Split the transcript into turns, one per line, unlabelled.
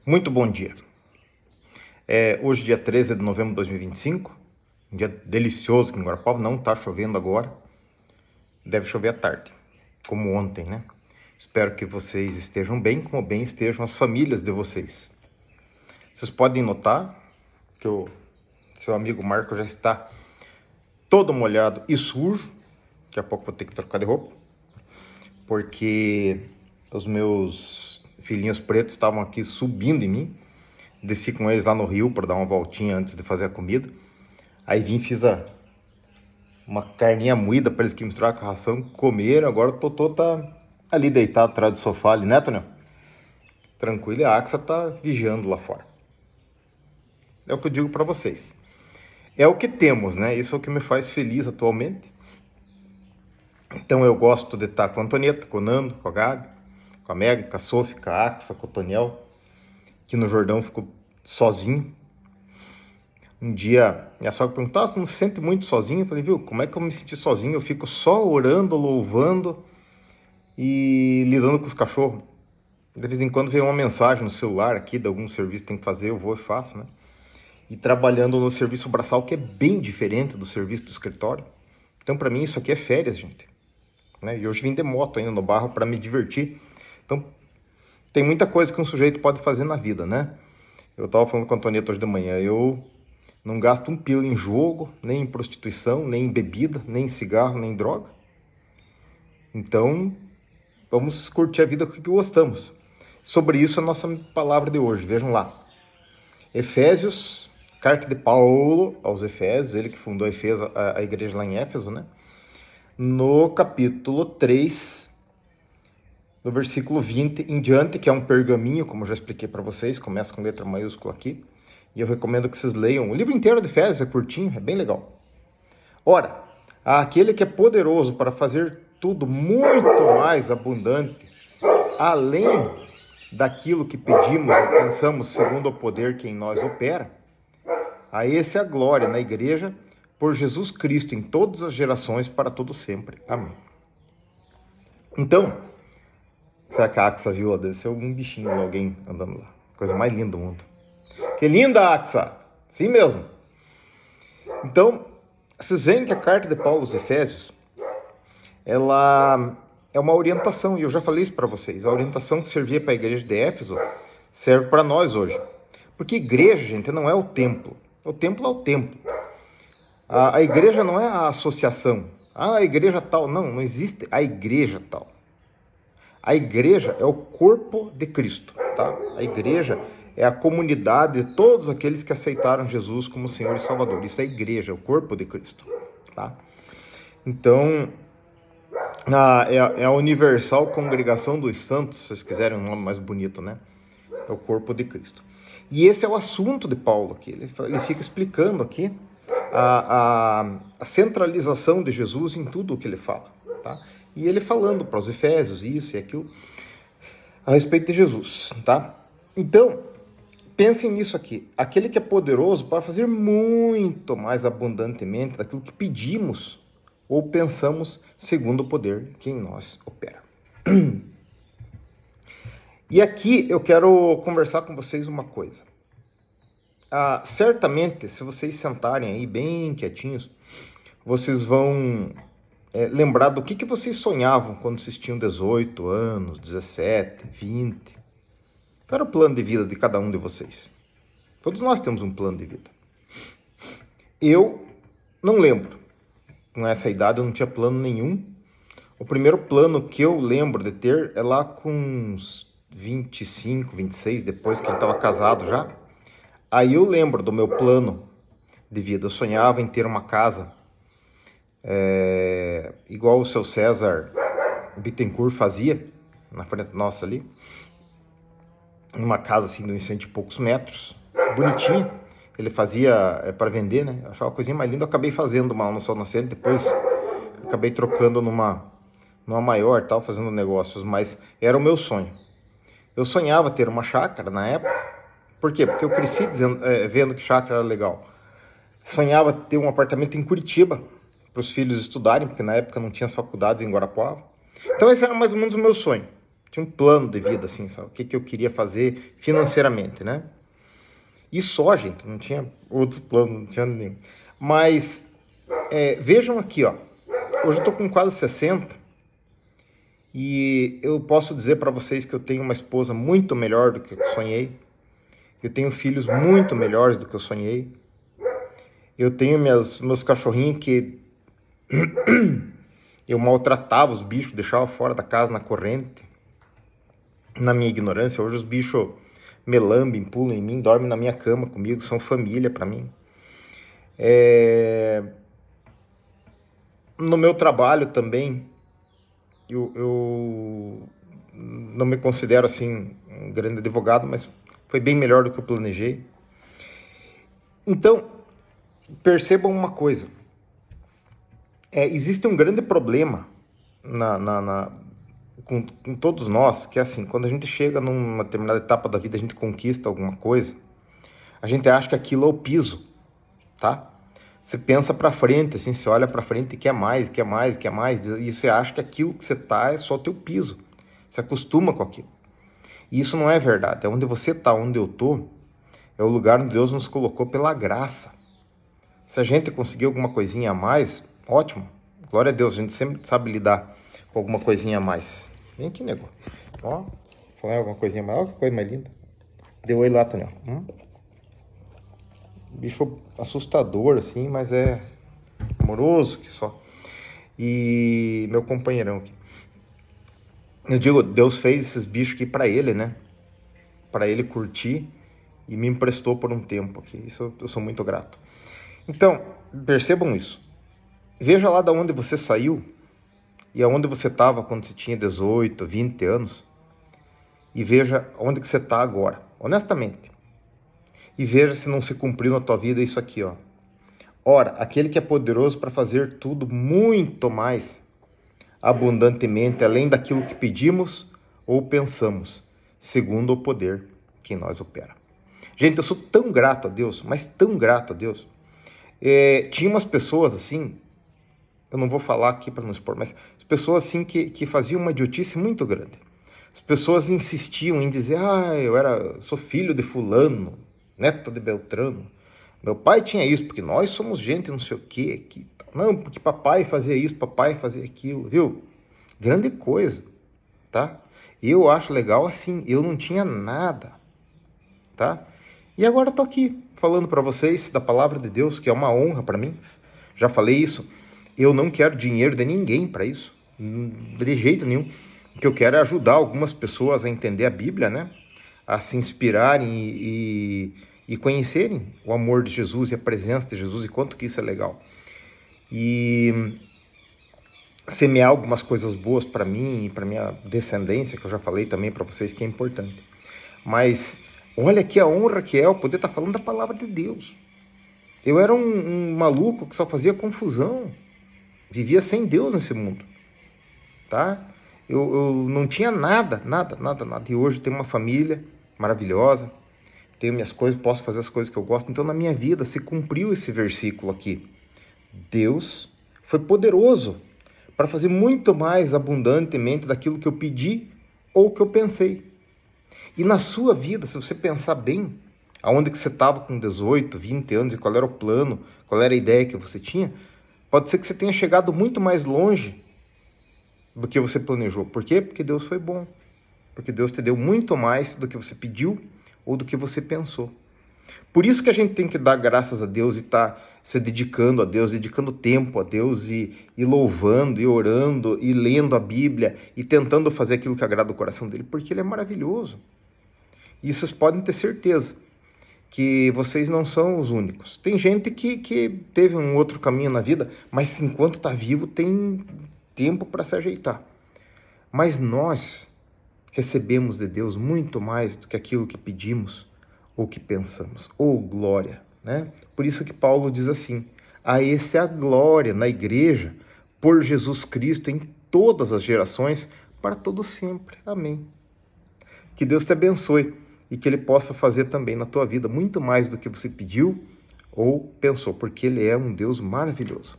Muito bom dia. Hoje, dia 13 de novembro de 2025, um dia delicioso aqui em Guarapuava. Não está chovendo agora, deve chover à tarde, como ontem, né? Espero que vocês estejam bem, como bem estejam as famílias de vocês. Vocês podem notar que o seu amigo Marco já está todo molhado e sujo. Daqui a pouco vou ter que trocar de roupa, porque os meus filhinhos pretos estavam aqui subindo em mim. Desci com eles lá no rio para dar uma voltinha antes de fazer a comida. Aí vim e fiz uma carninha moída para eles que misturaram com a ração, comeram. Agora o Totô tá ali deitado atrás do sofá ali, né, Tonel? Tranquilo, e a Axa tá vigiando lá fora. É o que eu digo para vocês. É o que temos, né? Isso é o que me faz feliz atualmente. Então eu gosto de estar com a Antonieta, com o Nando, com a Gabi, com a Megan, com a Sophie, com a Axa, com o Toniel. Aqui no Jordão ficou sozinho. Um dia, minha sogra perguntou, você não se sente muito sozinho? Eu falei, viu, como é que eu me senti sozinho? Eu fico só orando, louvando e lidando com os cachorros. De vez em quando vem uma mensagem no celular aqui de algum serviço que tem que fazer, eu vou e faço, né? E trabalhando no serviço braçal, que é bem diferente do serviço do escritório. Então, para mim, isso aqui é férias, gente. Né? E hoje vim de moto ainda no barro para me divertir. Então, tem muita coisa que um sujeito pode fazer na vida, né? Eu estava falando com a Antonieta hoje de manhã, eu não gasto um pila em jogo, nem em prostituição, nem em bebida, nem em cigarro, nem em droga. Então, vamos curtir a vida com o que gostamos. Sobre isso a nossa palavra de hoje, vejam lá. Efésios, carta de Paulo aos Efésios, ele que fundou a igreja lá em Éfeso, né? No capítulo 3, no versículo 20 em diante, que é um pergaminho, como eu já expliquei para vocês, começa com letra maiúscula aqui, e eu recomendo que vocês leiam. O livro inteiro de Efésios é curtinho, é bem legal. Ora, aquele que é poderoso para fazer tudo muito mais abundante, além daquilo que pedimos ou pensamos, segundo o poder que em nós opera, a esse é a glória na igreja, por Jesus Cristo, em todas as gerações, para todo sempre. Amém. Então, será que a Axa viu? Deve ser algum bichinho, alguém andando lá. Coisa mais linda do mundo. Que linda, Axa! Sim mesmo. Então, vocês veem que a carta de Paulo aos Efésios, ela é uma orientação, e eu já falei isso para vocês. A orientação que servia para a igreja de Éfeso serve para nós hoje. Porque igreja, gente, não é o templo. O templo é o templo. A igreja não é a associação. A igreja tal. Não, não existe a igreja tal. A igreja é o corpo de Cristo, tá? A igreja é a comunidade de todos aqueles que aceitaram Jesus como Senhor e Salvador. Isso é a igreja, é o corpo de Cristo, tá? Então, é a universal congregação dos santos, se vocês quiserem um nome mais bonito, né? É o corpo de Cristo. E esse é o assunto de Paulo aqui. Ele fica explicando aqui a centralização de Jesus em tudo o que ele fala, tá? E ele falando para os Efésios isso e aquilo a respeito de Jesus, tá? Então, pensem nisso aqui. Aquele que é poderoso para fazer muito mais abundantemente daquilo que pedimos ou pensamos, segundo o poder que em nós opera. E aqui eu quero conversar com vocês uma coisa. Certamente, se vocês sentarem aí bem quietinhos, vocês vão lembrar do que vocês sonhavam quando vocês tinham 18 anos, 17, 20. Qual era o plano de vida de cada um de vocês? Todos nós temos um plano de vida. Eu não lembro. Com essa idade eu não tinha plano nenhum. O primeiro plano que eu lembro de ter é lá com uns 25, 26, depois que ele estava casado já. Aí eu lembro do meu plano de vida. Eu sonhava em ter uma casa igual o seu César Bittencourt fazia, na frente nossa ali. Uma casa assim de uns 100 e poucos metros, bonitinha. Ele fazia para vender, né? Eu achava uma coisinha mais linda. Eu acabei fazendo uma no Sol Nascente, depois acabei trocando numa maior, tal, fazendo negócios, mas era o meu sonho. Eu sonhava ter uma chácara na época. Por quê? Porque eu cresci vendo que chácara era legal. Sonhava ter um apartamento em Curitiba para os filhos estudarem, porque na época não tinha as faculdades em Guarapuava. Então esse era mais ou menos o meu sonho. Tinha um plano de vida, assim, sabe? O que eu queria fazer financeiramente, né? E só, gente, não tinha outro plano, não tinha nenhum. Mas, vejam aqui, ó. Hoje eu tô com quase 60 e eu posso dizer para vocês que eu tenho uma esposa muito melhor do que eu sonhei. Eu tenho filhos muito melhores do que eu sonhei. Eu tenho meus cachorrinhos que eu maltratava os bichos, deixava fora da casa na corrente. Na minha ignorância, hoje os bichos me lambem, pulam em mim, dormem na minha cama comigo, são família para mim. No meu trabalho também, eu não me considero assim um grande advogado, mas foi bem melhor do que eu planejei. Então, percebam uma coisa. Existe um grande problema com todos nós, que é assim, quando a gente chega numa determinada etapa da vida, a gente conquista alguma coisa, a gente acha que aquilo é o piso, tá? Você pensa para frente, assim, você olha para frente e quer mais, quer mais, quer mais, e você acha que aquilo que você tá é só teu piso. Você acostuma com aquilo. E isso não é verdade. É onde você tá, onde eu tô, é o lugar onde Deus nos colocou pela graça. Se a gente conseguir alguma coisinha a mais, ótimo. Glória a Deus, a gente sempre sabe lidar com alguma coisinha a mais. Vem aqui, nego. Ó, falar alguma coisinha a mais. Ó, que coisa mais linda. Deu oi lá, Tonel. Bicho assustador, assim, mas é amoroso que só. E meu companheirão aqui. Eu digo, Deus fez esses bichos aqui pra ele, né? Pra ele curtir e me emprestou por um tempo aqui. Isso eu sou muito grato. Então, percebam isso. Veja lá de onde você saiu e aonde você estava quando você tinha 18, 20 anos. E veja onde que você está agora, honestamente. E veja se não se cumpriu na tua vida isso aqui, ó. Ora, aquele que é poderoso para fazer tudo muito mais abundantemente, além daquilo que pedimos ou pensamos, segundo o poder que em nós opera. Gente, eu sou tão grato a Deus, mas tão grato a Deus. Tinha umas pessoas assim, eu não vou falar aqui para não expor, mas as pessoas assim que faziam uma idiotice muito grande. As pessoas insistiam em dizer, sou filho de fulano, neto de Beltrano. Meu pai tinha isso, porque nós somos gente não sei o quê. Não, porque papai fazia isso, papai fazia aquilo, viu? Grande coisa, tá? Eu acho legal assim, eu não tinha nada, tá? E agora eu tô aqui, falando para vocês da palavra de Deus, que é uma honra para mim. Já falei isso, eu não quero dinheiro de ninguém para isso, de jeito nenhum. O que eu quero é ajudar algumas pessoas a entender a Bíblia, né? A se inspirarem e conhecerem o amor de Jesus e a presença de Jesus e quanto que isso é legal. E semear algumas coisas boas para mim e para minha descendência, que eu já falei também para vocês que é importante. Mas olha que a honra que é eu poder estar falando da palavra de Deus. Eu era um maluco que só fazia confusão, vivia sem Deus nesse mundo, tá? Eu não tinha nada. E hoje tenho uma família maravilhosa, tenho minhas coisas, posso fazer as coisas que eu gosto. Então na minha vida se cumpriu esse versículo aqui. Deus foi poderoso para fazer muito mais abundantemente daquilo que eu pedi ou que eu pensei. E na sua vida, se você pensar bem, aonde que você estava com 18, 20 anos e qual era o plano, qual era a ideia que você tinha, pode ser que você tenha chegado muito mais longe do que você planejou. Por quê? Porque Deus foi bom. Porque Deus te deu muito mais do que você pediu ou do que você pensou. Por isso que a gente tem que dar graças a Deus e estar se dedicando a Deus, dedicando tempo a Deus e louvando e orando e lendo a Bíblia e tentando fazer aquilo que agrada o coração dele, porque ele é maravilhoso. E vocês podem ter certeza que vocês não são os únicos. Tem gente que teve um outro caminho na vida, mas enquanto está vivo tem tempo para se ajeitar. Mas nós recebemos de Deus muito mais do que aquilo que pedimos ou que pensamos. Glória, né? Por isso que Paulo diz assim, a esse é a glória na igreja por Jesus Cristo em todas as gerações, para todo sempre. Amém. Que Deus te abençoe e que Ele possa fazer também na tua vida muito mais do que você pediu ou pensou, porque Ele é um Deus maravilhoso.